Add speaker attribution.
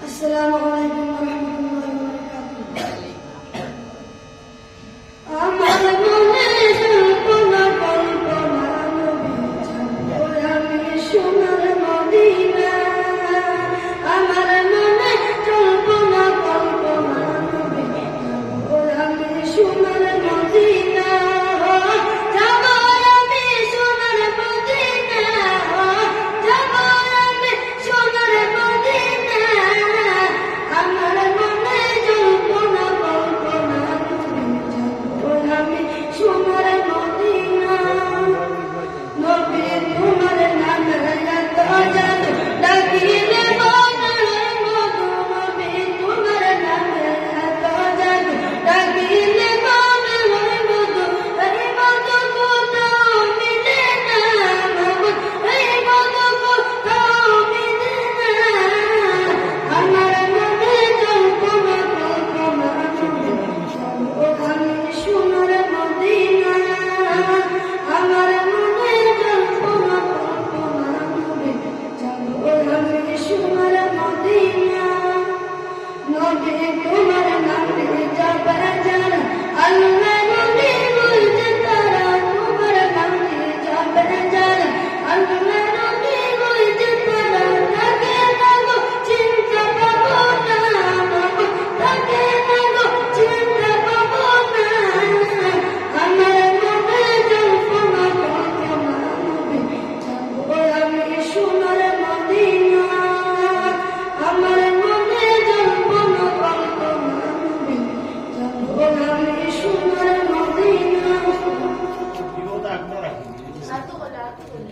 Speaker 1: Assalamualaikum warahmatullahi wabarakatuh. আমার মনে কল্পনা কল্পনা নবী যাবো আমি সোনার মদিনা। আমার মনে কল্পনা কল্পনা নবী যাবো আমি সোনার মদিনা। যাবো আমি সোনার মদিনা, যাবো আমি সোনার মদিনা। আমার মনে কল্পনা কল্পনা নবী যাবো আমি সোনার মদিনা। নবী তোমার নামে এত জাদু, ডাকিলে মনে হয় মধু। নবী তোমার নামে এত জাদু, ডাকিলে মনে হয় মধু। এই মধু কোথাও মিলে না মাবুদ, এই মধু কোথাও মিলে না। আমার মনে কল্পনা কল্পনা নবী যাবো আমি সোনার মদিনা। আমার মনে কল্পনা কল্পনা নবী যাবো আমি সোনার মদিনা। নবী তোমার নামে যাবে যারা, আল্লাহ নবী বলছে তারা। তোমার নামে যাবে যারা, আল্লাহ নবী বলছে তারা। তাকে না গো চিনতে পাবো না মাবুদ, তাকে না গো চিনতে পাবো না। আমার মনে কল্পনা কল্পনা নবী যাবো আমি সোনার মদিনা। আমার মনে কল্পনা কল্পনা নবী যাবো আমি সোনার মদিনা।